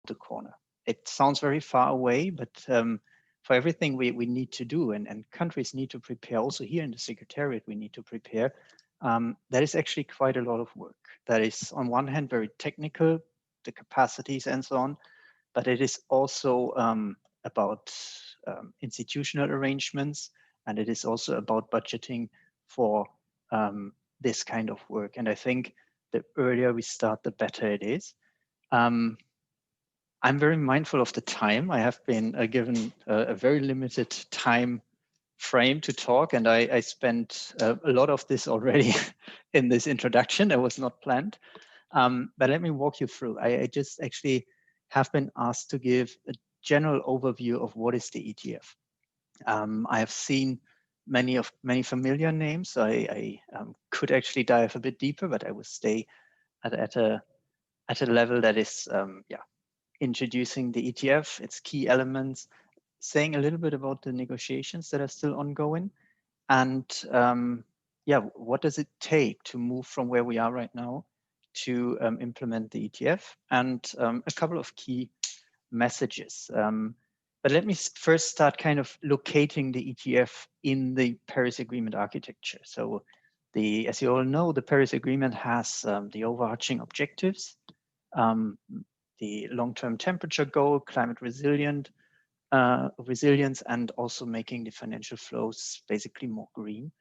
the corner. It sounds very far away, but for everything we need to do, and countries need to prepare, also here in the Secretariat, we need to prepare, that is actually quite a lot of work. That is on one hand very technical, the capacities and so on, but it is also about institutional arrangements, and it is also about budgeting for this kind of work. And I think the earlier we start, the better it is. I'm very mindful of the time. I have been given a very limited time frame to talk, and I spent a lot of this already in this introduction. That was not planned. But let me walk you through. I just actually have been asked to give a general overview of what is the ETF. I have seen many familiar names. I could actually dive a bit deeper, but I will stay at a level that is introducing the ETF, its key elements, saying a little bit about the negotiations that are still ongoing, and what does it take to move from where we are right now to implement the ETF, and a couple of key messages. But let me first start kind of locating the ETF in the Paris Agreement architecture. So as you all know, the Paris Agreement has the overarching objectives, the long-term temperature goal, climate resilience, and also making the financial flows basically more green.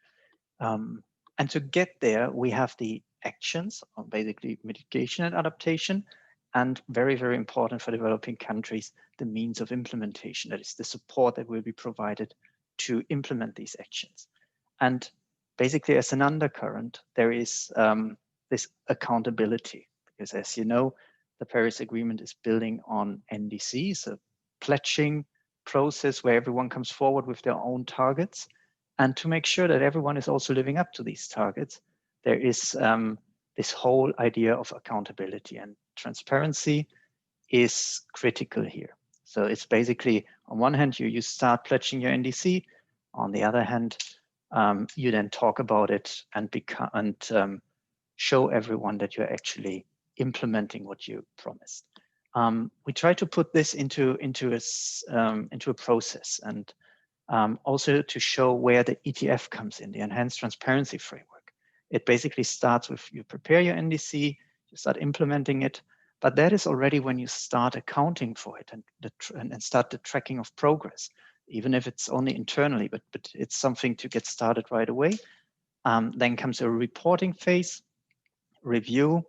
And to get there, we have the actions on basically mitigation and adaptation, and very, very important for developing countries, the means of implementation. That is the support that will be provided to implement these actions. And basically, as an undercurrent, there is this accountability, because as you know, the Paris Agreement is building on NDCs, a pledging process where everyone comes forward with their own targets. And to make sure that everyone is also living up to these targets, there is this whole idea of accountability, and transparency is critical here. So it's basically, on one hand, you start pledging your NDC. On the other hand, you then talk about it and show everyone that you're actually implementing what you promised. We try to put this into a process, and also to show where the ETF comes in, the Enhanced Transparency Framework. It basically starts with you prepare your NDC, you start implementing it, but that is already when you start accounting for it and start the tracking of progress, even if it's only internally, but it's something to get started right away. Then comes a reporting phase, review,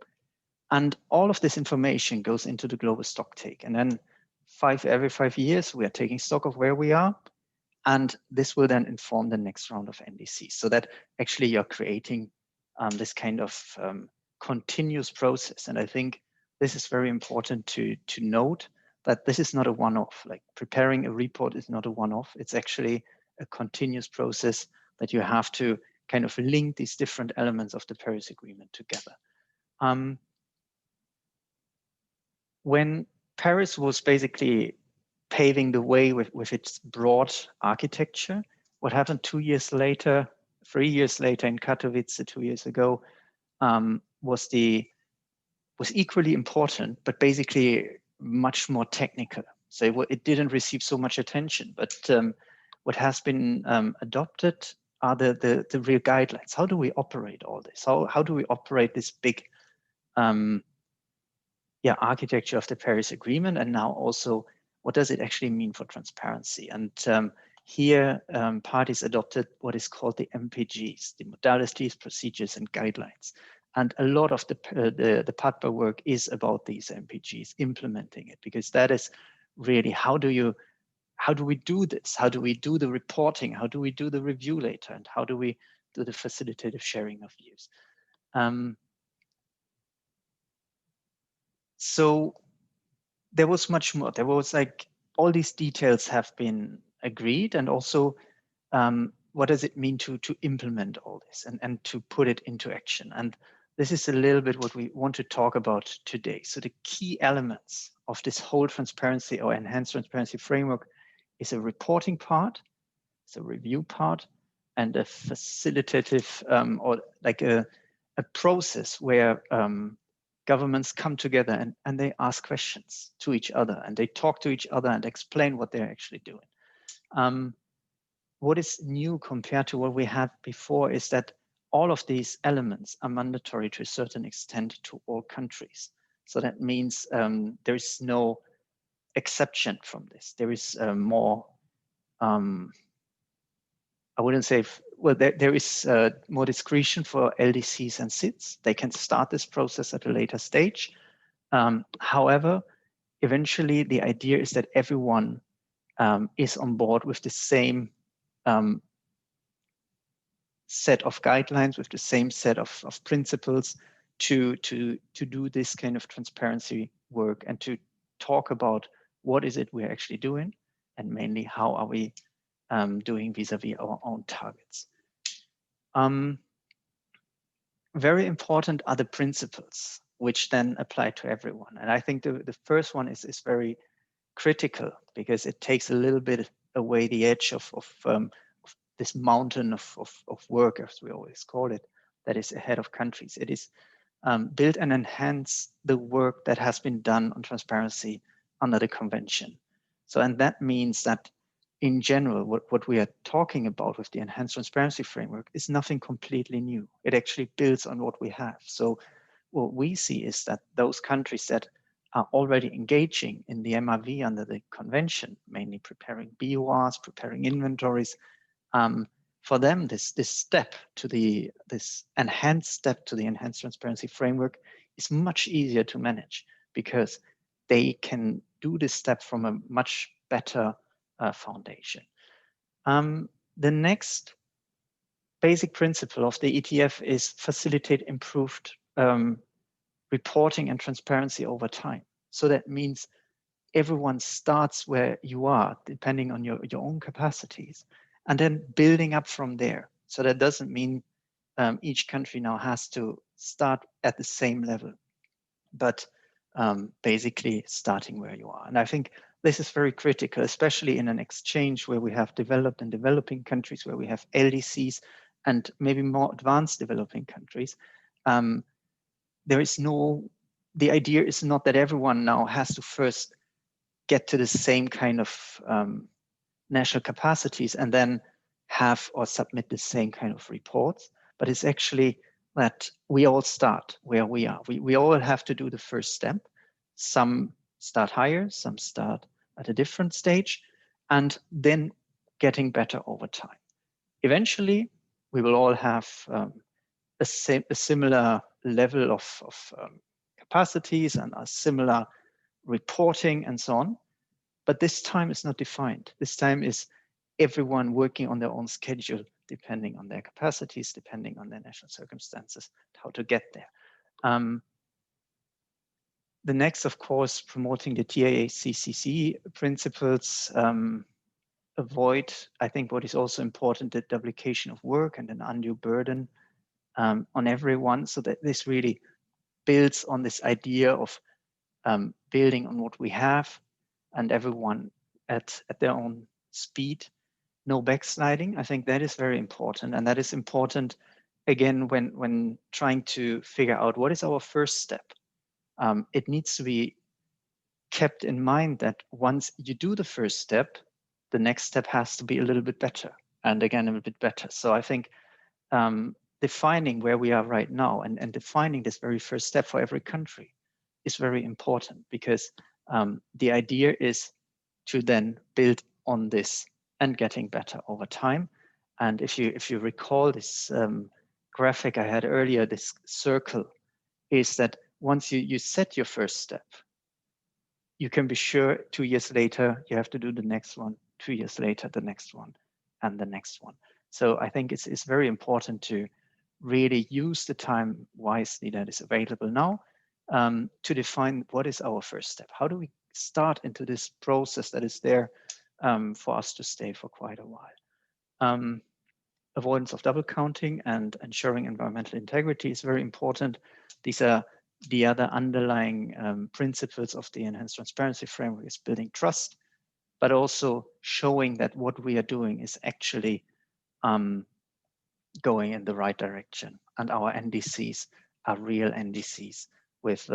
and all of this information goes into the global stock take. And then every 5 years, we are taking stock of where we are. And this will then inform the next round of NDCs, so that actually you're creating this kind of continuous process. And I think this is very important to note, that this is not a one-off. Like preparing a report is not a one-off. It's actually a continuous process that you have to kind of link these different elements of the Paris Agreement together. When Paris was basically paving the way with its broad architecture, what happened 2 years later, 3 years later in Katowice 2 years ago, was equally important, but basically much more technical. So it didn't receive so much attention, but what has been adopted are the real guidelines. How do we operate all this? How do we operate this big architecture of the Paris Agreement? And now also, what does it actually mean for transparency? And here, parties adopted what is called the MPGs, the modalities, procedures, and guidelines. And a lot of the PATPA work is about these MPGs, implementing it, because that is really how do we do this? How do we do the reporting? How do we do the review later? And how do we do the facilitative sharing of views? So there was much more. There was like all these details have been agreed, and also what does it mean to implement all this and to put it into action? And this is a little bit what we want to talk about today. So the key elements of this whole transparency or enhanced transparency framework is a reporting part, it's a review part, and a facilitative or like a process where governments come together and they ask questions to each other, and they talk to each other and explain what they're actually doing. What is new compared to what we had before is that all of these elements are mandatory to a certain extent to all countries. So that means there is no exception from this. There is more, I wouldn't say, well, there is more discretion for LDCs and SIDs. They can start this process at a later stage. However, eventually the idea is that everyone is on board with the same set of guidelines, with the same set of principles to do this kind of transparency work and to talk about what is it we're actually doing, and mainly how are we doing vis-a-vis our own targets. Very important are the principles, which then apply to everyone. And I think the first one is very critical, because it takes a little bit away the edge of this mountain of work, as we always call it, that is ahead of countries. It is build and enhance the work that has been done on transparency under the convention. So, and that means that in general, what we are talking about with the enhanced transparency framework is nothing completely new. It actually builds on what we have. So what we see is that those countries that are already engaging in the MRV under the convention, mainly preparing BORs, preparing inventories, for them, this step to this enhanced step to the enhanced transparency framework is much easier to manage, because they can do this step from a much better foundation. The next basic principle of the ETF is facilitate improved reporting and transparency over time. So that means everyone starts where you are, depending on your own capacities, and then building up from there. So that doesn't mean each country now has to start at the same level, but basically starting where you are. And I think this is very critical, especially in an exchange where we have developed and developing countries, where we have LDCs and maybe more advanced developing countries. There is the idea is not that everyone now has to first get to the same kind of national capacities and then have or submit the same kind of reports, but it's actually that we all start where we are. We all have to do the first step. Some start higher, some start at a different stage, and then getting better over time. Eventually, we will all have a similar level of capacities and a similar reporting and so on. But this time is not defined. This time is everyone working on their own schedule, depending on their capacities, depending on their national circumstances, how to get there. The next, of course, promoting the TACCC principles, avoid, I think what is also important, the duplication of work and an undue burden on everyone, so that this really builds on this idea of building on what we have and everyone at their own speed. No backsliding. I think that is very important. And that is important, again, when trying to figure out what is our first step. It needs to be kept in mind that once you do the first step, the next step has to be a little bit better, and again, a little bit better. So I think defining where we are right now and defining this very first step for every country is very important, because the idea is to then build on this and getting better over time. And if you recall this graphic I had earlier, this circle is that once you set your first step, you can be sure 2 years later, you have to do the next one, 2 years later, the next one, and the next one. So I think it's very important to really use the time wisely that is available now to define what is our first step. How do we start into this process that is there for us to stay for quite a while? Avoidance of double counting and ensuring environmental integrity is very important. These are the other underlying principles of the enhanced transparency framework, is building trust, but also showing that what we are doing is actually going in the right direction, and our NDCs are real NDCs with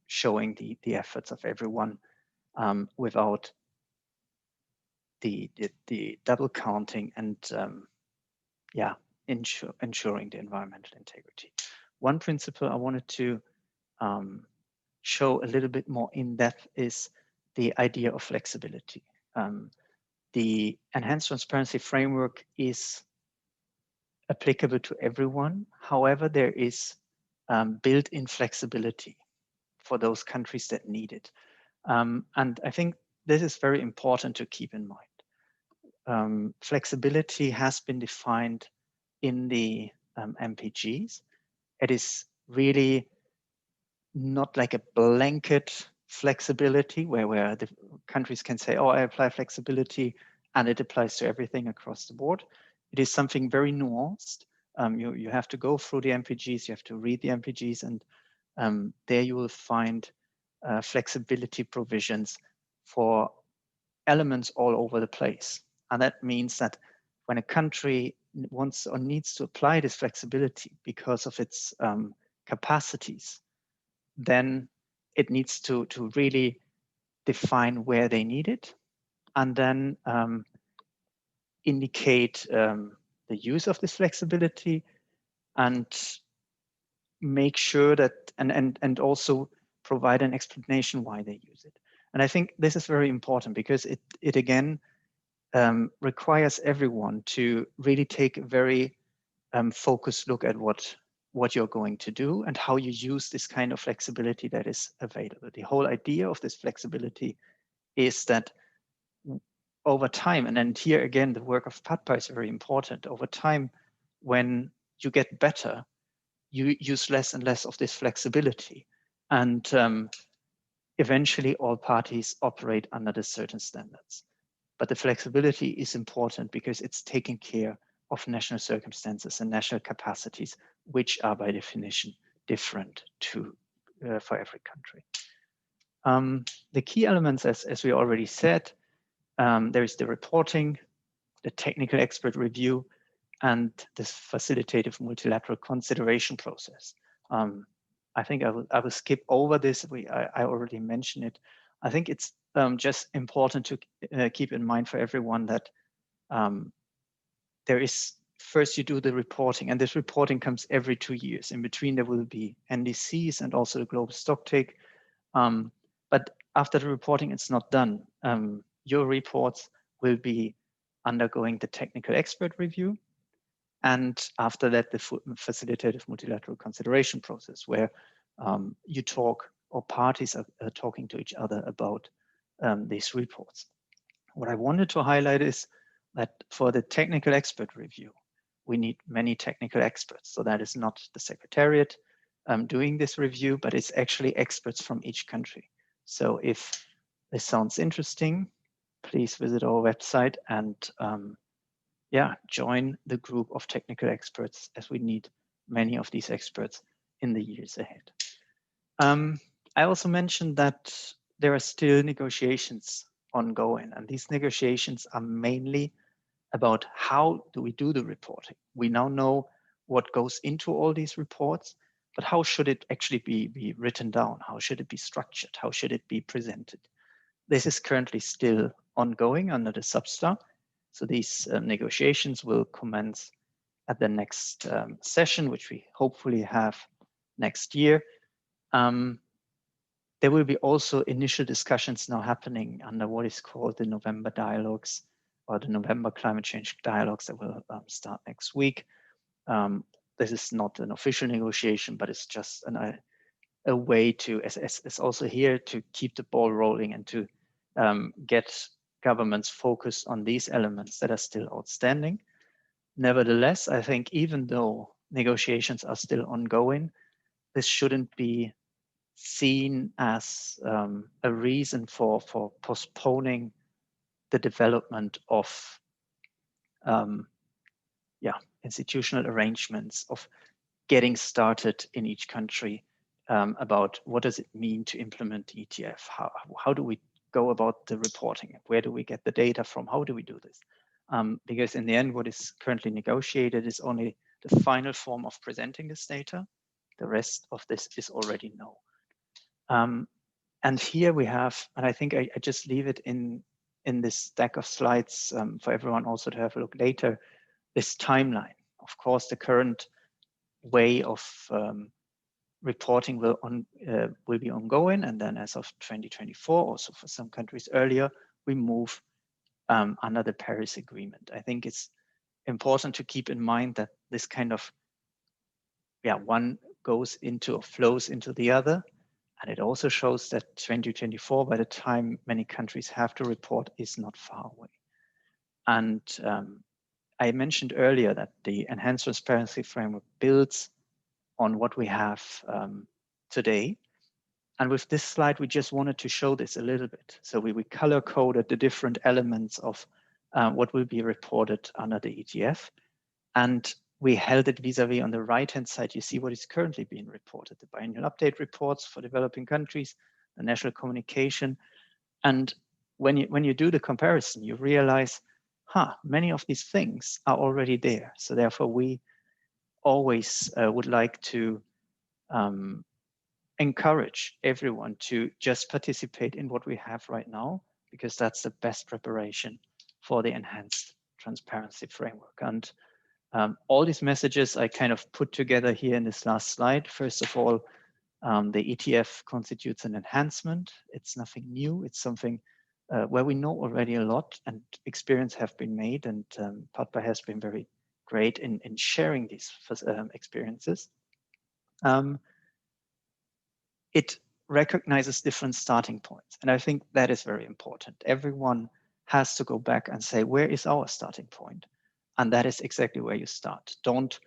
showing the efforts of everyone without the double counting and ensuring the environmental integrity. One principle I wanted to show a little bit more in depth is the idea of flexibility. The enhanced transparency framework is applicable to everyone. However, there is built-in flexibility for those countries that need it. And I think this is very important to keep in mind. Flexibility has been defined in the MPGs. It is really not like a blanket flexibility where the countries can say, oh, I apply flexibility and it applies to everything across the board. It is something very nuanced. You have to go through the MPGs, you have to read the MPGs, and there you will find flexibility provisions for elements all over the place. And that means that when a country wants or needs to apply this flexibility because of its capacities, then it needs to really define where they need it, and then indicate the use of this flexibility, and make sure that and also provide an explanation why they use it. And I think this is very important because it again requires everyone to really take a very focused look at what you're going to do and how you use this kind of flexibility that is available. The whole idea of this flexibility is that over time, and then here again, the work of PATPA is very important. Over time, when you get better, you use less and less of this flexibility. And eventually all parties operate under the certain standards. But the flexibility is important because it's taking care of national circumstances and national capacities, which are by definition different for every country. The key elements, as we already said, there is the reporting, the technical expert review, and this facilitative multilateral consideration process. I think I will skip over this. I already mentioned it. I think it's just important to keep in mind for everyone that there is, first you do the reporting, and this reporting comes every 2 years. In between there will be NDCs and also the global stocktake. But after the reporting, it's not done. Your reports will be undergoing the technical expert review. And after that, the facilitative multilateral consideration process, where you talk, or parties are talking to each other about these reports. What I wanted to highlight is that for the technical expert review, we need many technical experts. So that is not the secretariat doing this review, but it's actually experts from each country. So if this sounds interesting, please visit our website and join the group of technical experts, as we need many of these experts in the years ahead. I also mentioned that there are still negotiations ongoing, and these negotiations are mainly about how do we do the reporting. We now know what goes into all these reports, but how should it actually be written down? How should it be structured? How should it be presented? This is currently still ongoing under the Substar. So these negotiations will commence at the next session, which we hopefully have next year. There will be also initial discussions now happening under what is called the November dialogues, or the November climate change dialogues, that will start next week. This is not an official negotiation, but it's just a way to, as also here, to keep the ball rolling and to get governments focused on these elements that are still outstanding. Nevertheless, I think even though negotiations are still ongoing, this shouldn't be seen as a reason for postponing the development of institutional arrangements, of getting started in each country about what does it mean to implement the ETF? How do we go about the reporting? Where do we get the data from? How do we do this? Because in the end, what is currently negotiated is only the final form of presenting this data. The rest of this is already known. And here we have, and I think I just leave it in this deck of slides for everyone also to have a look later, this timeline. Of course, the current way of reporting will be ongoing, and then as of 2024, also for some countries earlier, we move under the Paris Agreement. I think it's important to keep in mind that this kind of, one goes into or flows into the other. And it also shows that 2024, by the time many countries have to report, is not far away. And I mentioned earlier that the Enhanced Transparency Framework builds on what we have today. And with this slide, we just wanted to show this a little bit. So we color-coded the different elements of what will be reported under the ETF. And we held it vis-a-vis on the right-hand side. You see what is currently being reported, the biannual update reports for developing countries, the national communication. And when you do the comparison, you realize, many of these things are already there. So therefore, we always would like to encourage everyone to just participate in what we have right now, because that's the best preparation for the Enhanced Transparency Framework. And all these messages I kind of put together here in this last slide. First of all, the ETF constitutes an enhancement. It's nothing new. It's something where we know already a lot and experience have been made, and PATPA has been very great in sharing these experiences. It recognizes different starting points, and I think that is very important. Everyone has to go back and say, where is our starting point? And that is exactly where you start. Don't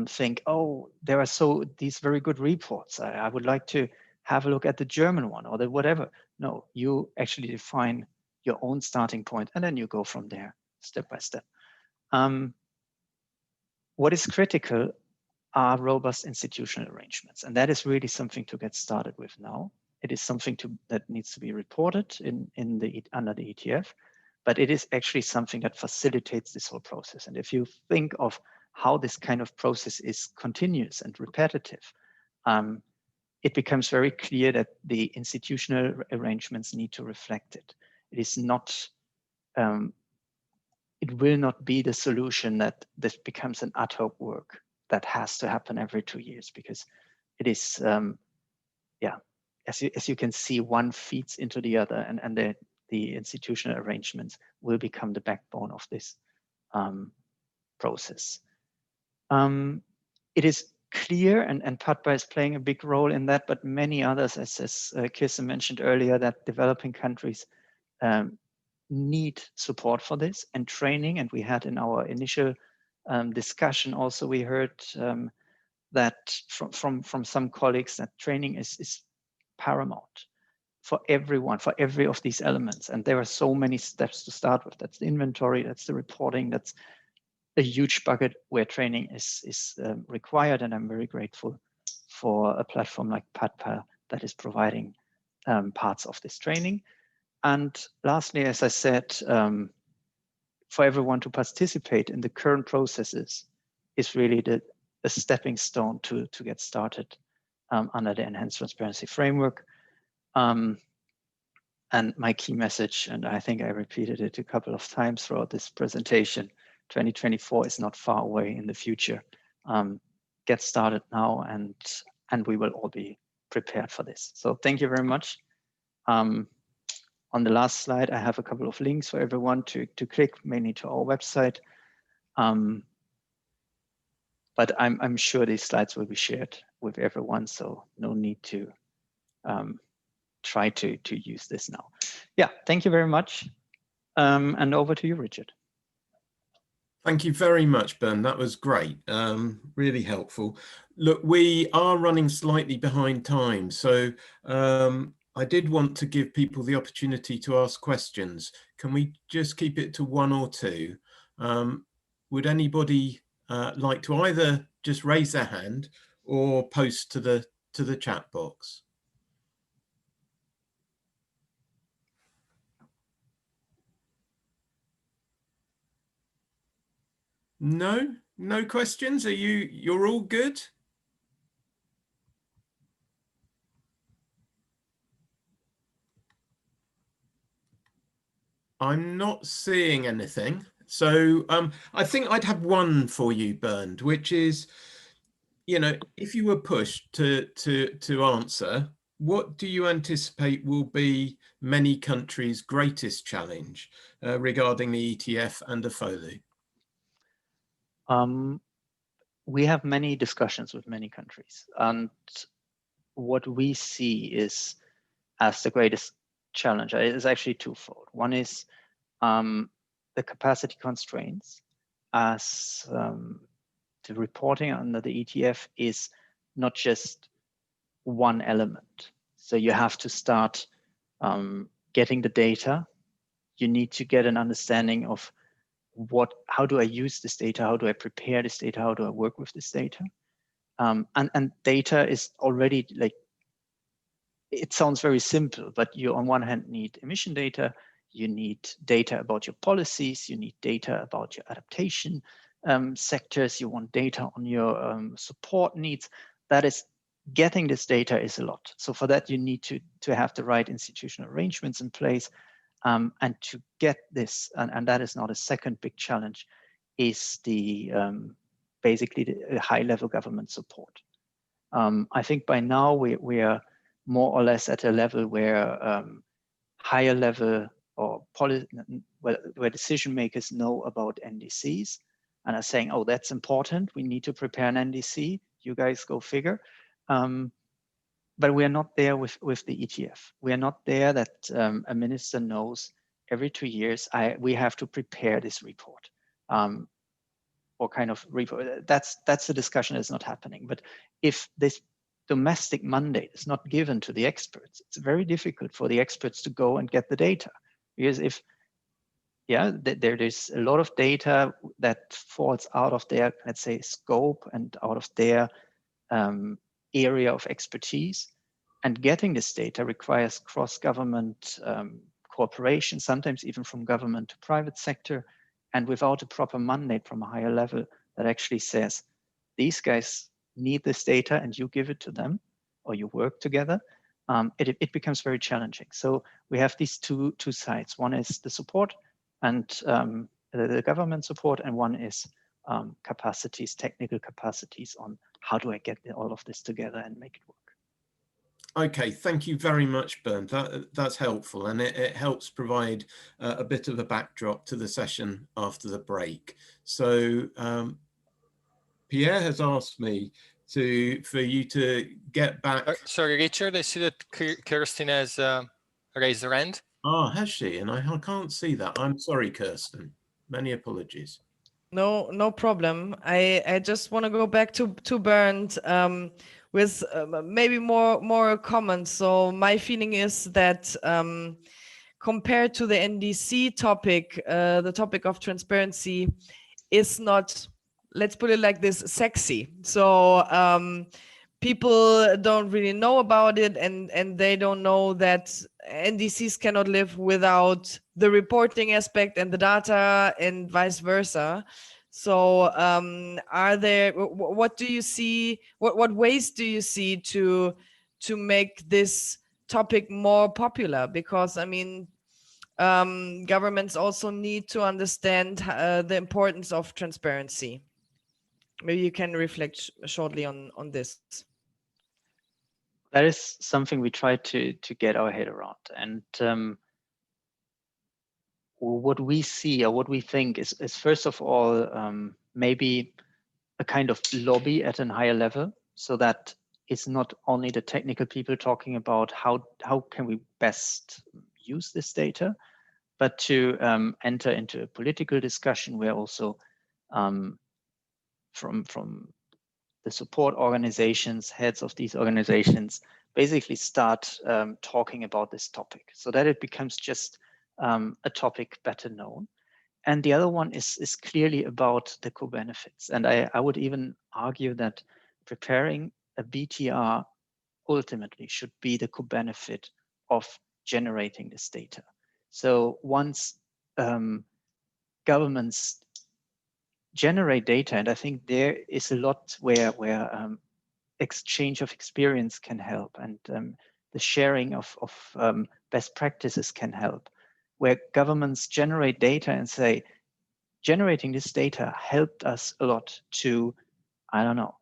think, oh, there are these very good reports. I would like to have a look at the German one or the whatever. No, you actually define your own starting point, and then you go from there step by step. What is critical are robust institutional arrangements, and that is really something to get started with now. It is something that needs to be reported under the ETF. But it is actually something that facilitates this whole process. And if you think of how this kind of process is continuous and repetitive, it becomes very clear that the institutional arrangements need to reflect it. It is not, it will not be the solution that this becomes an ad hoc work that has to happen every 2 years, because it is, as you can see, one feeds into the other, and the institutional arrangements will become the backbone of this process. It is clear, and PATPA is playing a big role in that, but many others, as Kirsten mentioned earlier, that developing countries need support for this and training. And we had in our initial discussion also, we heard that from some colleagues that training is paramount for everyone, for every of these elements. And there are so many steps to start with. That's the inventory, that's the reporting, that's a huge bucket where training is required. And I'm very grateful for a platform like PATPA that is providing parts of this training. And lastly, as I said, for everyone to participate in the current processes is really a stepping stone to get started under the Enhanced Transparency Framework. And my key message, and I think I repeated it a couple of times throughout this presentation, 2024 is not far away in the future. Get started now, and we will all be prepared for this. So thank you very much. On the last slide, I have a couple of links for everyone to click, mainly to our website. But I'm sure these slides will be shared with everyone, so no need to try to use this now. Yeah, thank you very much. And over to you, Richard. Thank you very much, Bernd. That was great. Really helpful. Look, we are running slightly behind time, so I did want to give people the opportunity to ask questions. Can we just keep it to 1 or 2? Would anybody like to either just raise their hand or post to the chat box? No questions? You're all good? I'm not seeing anything. So I think I'd have one for you, Bernd, which is, you know, if you were pushed to answer, what do you anticipate will be many countries' greatest challenge regarding the ETF and AFOLU? We have many discussions with many countries, and what we see is as the greatest challenge is actually twofold. One is the capacity constraints, as the reporting under the ETF is not just one element. So you have to start getting the data. You need to get an understanding of how do I use this data? How do I prepare this data? How do I work with this data? And data is already like, it sounds very simple, but you on one hand need emission data, you need data about your policies, you need data about your adaptation sectors, you want data on your support needs. That is, getting this data is a lot. So for that, you need to have the right institutional arrangements in place. And to get this, and that is not a second big challenge, is the basically the high-level government support. I think by now we are more or less at a level where higher level or where decision makers know about NDCs and are saying, oh, that's important. We need to prepare an NDC. You guys go figure. But we are not there with the ETF. We are not there that a minister knows every 2 years, we have to prepare this report. Or kind of report. That's the discussion that's not happening. But if this domestic mandate is not given to the experts, it's very difficult for the experts to go and get the data. Because if, there is a lot of data that falls out of their, let's say, scope and out of their area of expertise. And getting this data requires cross-government cooperation, sometimes even from government to private sector, and without a proper mandate from a higher level that actually says, these guys need this data and you give it to them, or you work together, it becomes very challenging. So we have these two sides. One is the support and the government support, and one is capacities, technical capacities on how do I get all of this together and make it work. Okay, thank you very much, Bernd. That's helpful, and it helps provide a bit of a backdrop to the session after the break. So Pierre has asked me for you to get back. Sorry, Richard, I see that Kirsten has raised her hand. Oh, has she? And I can't see that. I'm sorry, Kirsten. Many apologies. No problem. I just want to go back to Bernd with maybe more comments. So my feeling is that compared to the NDC topic, the topic of transparency is not, let's put it like this, sexy. So people don't really know about it, and they don't know that NDCs cannot live without the reporting aspect and the data, and vice versa. So what do you see, what ways do you see to make this topic more popular? Because I mean, governments also need to understand the importance of transparency. Maybe you can reflect shortly on this. That is something we try to get our head around. And what we see or what we think is first of all, maybe a kind of lobby at a higher level, so that it's not only the technical people talking about how can we best use this data, but to enter into a political discussion where also from the support organizations, heads of these organizations, basically start talking about this topic, so that it becomes just a topic better known. And the other one is clearly about the co-benefits. And I would even argue that preparing a BTR ultimately should be the co-benefit of generating this data. So once governments generate data, and I think there is a lot where exchange of experience can help, and the sharing of best practices can help. where governments generate data and say, generating this data helped us a lot to, I don't know,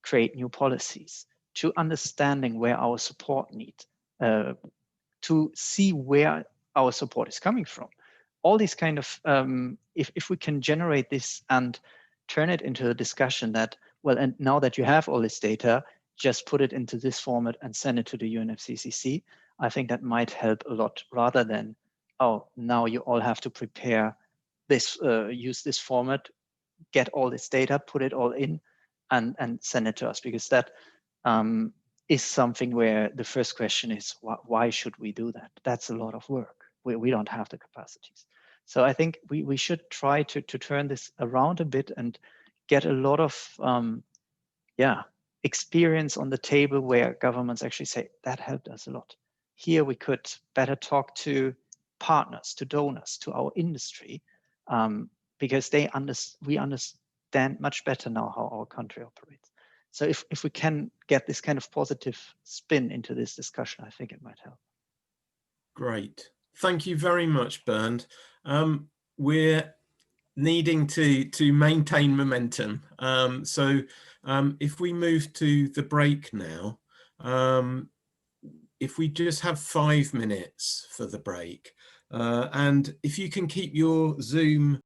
create new policies, to understanding where our support needs, to see where our support is coming from. All these kind of, if we can generate this and turn it into a discussion that, well, and now that you have all this data, just put it into this format and send it to the UNFCCC, I think that might help a lot, rather than, oh, now you all have to prepare this, use this format, get all this data, put it all in, and send it to us, because that is something where the first question is, why should we do that? That's a lot of work. We don't have the capacities. So I think we should try to turn this around a bit and get a lot of experience on the table where governments actually say, that helped us a lot. Here we could better talk to partners, to donors, to our industry, because we understand much better now how our country operates. So if we can get this kind of positive spin into this discussion, I think it might help. Great. Thank you very much, Bernd. We're needing to maintain momentum. So if we move to the break now, if we just have 5 minutes for the break, and if you can keep your Zoom